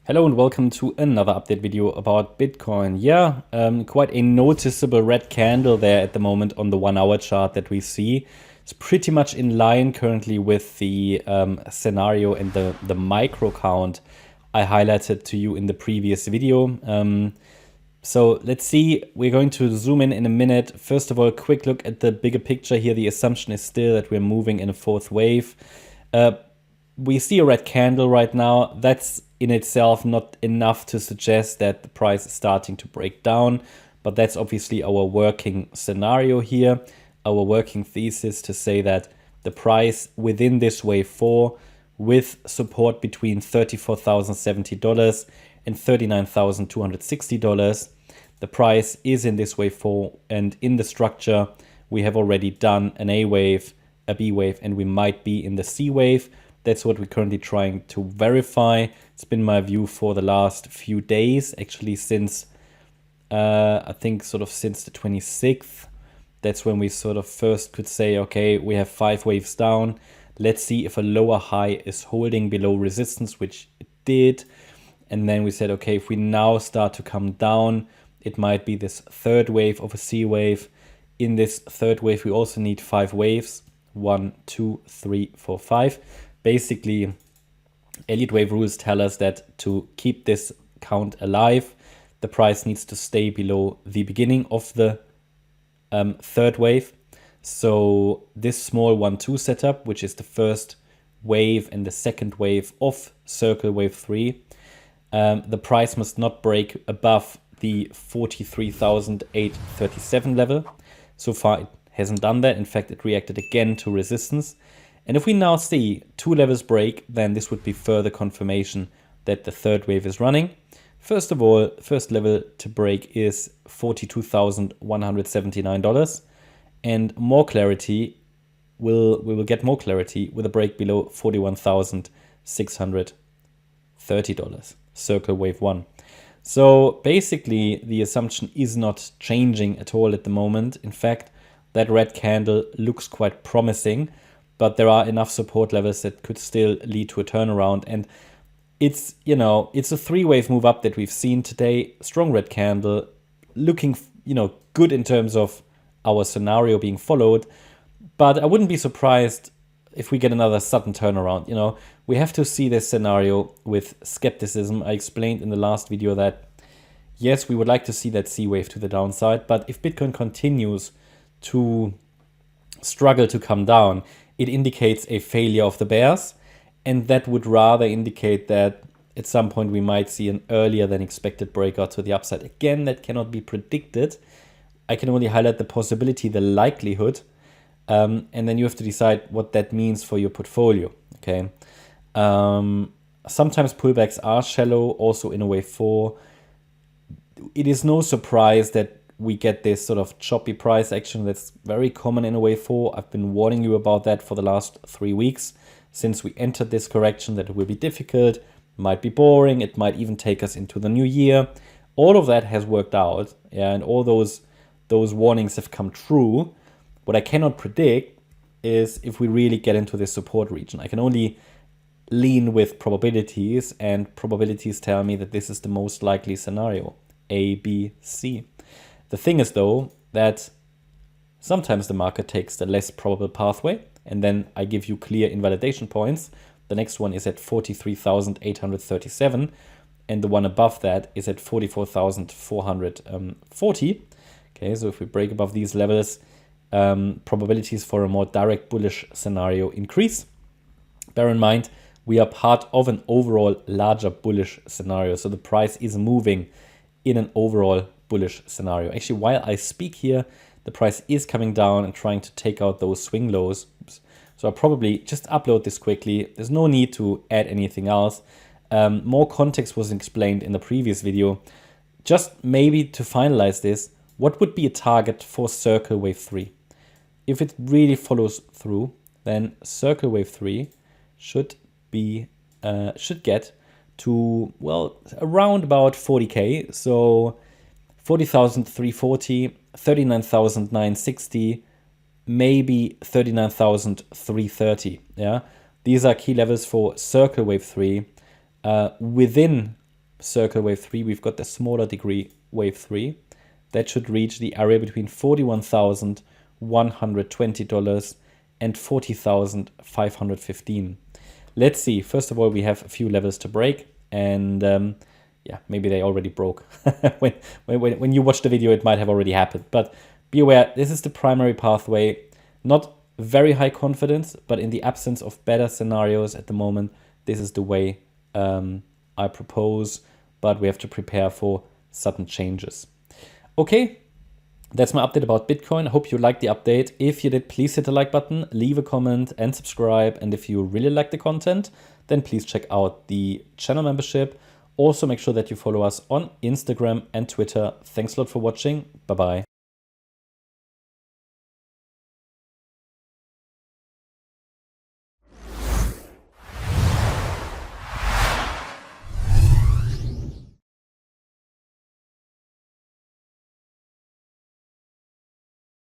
Hello and welcome to another update video about Bitcoin. Yeah, quite a noticeable red candle there at the moment on the 1 hour chart that we see. It's pretty much in line currently with the scenario and the micro count I highlighted to you in the previous video. So let's see, we're going to zoom in a minute. First of all, quick look at the bigger picture here. The assumption is still that we're moving in a fourth wave. We see a red candle right now. That's in itself not enough to suggest that the price is starting to break down, but that's obviously our working scenario here, our working thesis to say that the price within this wave 4 with support between $34,070 and $39,260, the price is in this wave 4, and in the structure we have already done an A wave, a B wave, and we might be in the C wave. That's what we're currently trying to verify. It's been my view for the last few days, actually since, I think sort of since the 26th. That's when we sort of first could say, okay, we have 5 waves down. Let's see if a lower high is holding below resistance, which it did. And then we said, okay, if we now start to come down, it might be this third wave of a C wave. In this third wave, we also need 5 waves. 1, 2, 3, 4, 5. Basically, Elliott Wave rules tell us that to keep this count alive, the price needs to stay below the beginning of the third wave. So this small 1-2 setup, which is the first wave and the second wave of circle wave 3, the price must not break above the 43,837 level. So far, it hasn't done that. In fact, it reacted again to resistance. And if we now see 2 levels break, then this would be further confirmation that the third wave is running. First of all, first level to break is $42,179. And more clarity, we will get more clarity with a break below $41,630, circle wave 1. So basically, the assumption is not changing at all at the moment. In fact, that red candle looks quite promising, but there are enough support levels that could still lead to a turnaround. And it's, it's a 3-wave move up that we've seen today. Strong red candle, looking, good in terms of our scenario being followed. But I wouldn't be surprised if we get another sudden turnaround. We have to see this scenario with skepticism. I explained in the last video that, yes, we would like to see that C wave to the downside. But if Bitcoin continues to struggle to come down, it indicates a failure of the bears, and that would rather indicate that at some point we might see an earlier than expected breakout to the upside. Again, that cannot be predicted. I can only highlight the possibility, the likelihood, and then you have to decide what that means for your portfolio. Okay. Sometimes pullbacks are shallow, also in a wave 4. It is no surprise that we get this sort of choppy price action that's very common in a wave 4. I've been warning you about that for the last 3 weeks since we entered this correction, that it will be difficult, might be boring, it might even take us into the new year. All of that has worked out, and all those warnings have come true. What I cannot predict is if we really get into this support region. I can only lean with probabilities, and probabilities tell me that this is the most likely scenario, A, B, C. The thing is, though, that sometimes the market takes the less probable pathway, and then I give you clear invalidation points. The next one is at 43,837, and the one above that is at 44,440. Okay, so if we break above these levels, probabilities for a more direct bullish scenario increase. Bear in mind, we are part of an overall larger bullish scenario, so the price is moving in an overall bullish scenario. Actually, while I speak here, the price is coming down and trying to take out those swing lows. So I'll probably just upload this quickly. There's no need to add anything else. More context was explained in the previous video. Just maybe to finalize this, what would be a target for circle wave 3? If it really follows through, then circle wave 3 should get to, well, around about 40k. So 40,340, 39,960, maybe 39,330. Yeah, these are key levels for circle wave 3. Within circle wave 3, we've got the smaller degree wave 3. That should reach the area between $41,120 and $40,515. Let's see. First of all, we have a few levels to break, and yeah, maybe they already broke. when you watch the video, it might have already happened. But be aware, this is the primary pathway. Not very high confidence, but in the absence of better scenarios at the moment, this is the way I propose, but we have to prepare for sudden changes. Okay, that's my update about Bitcoin. I hope you liked the update. If you did, please hit the like button, leave a comment and subscribe. And if you really like the content, then please check out the channel membership. Also, make sure that you follow us on Instagram and Twitter. Thanks a lot for watching. Bye-bye.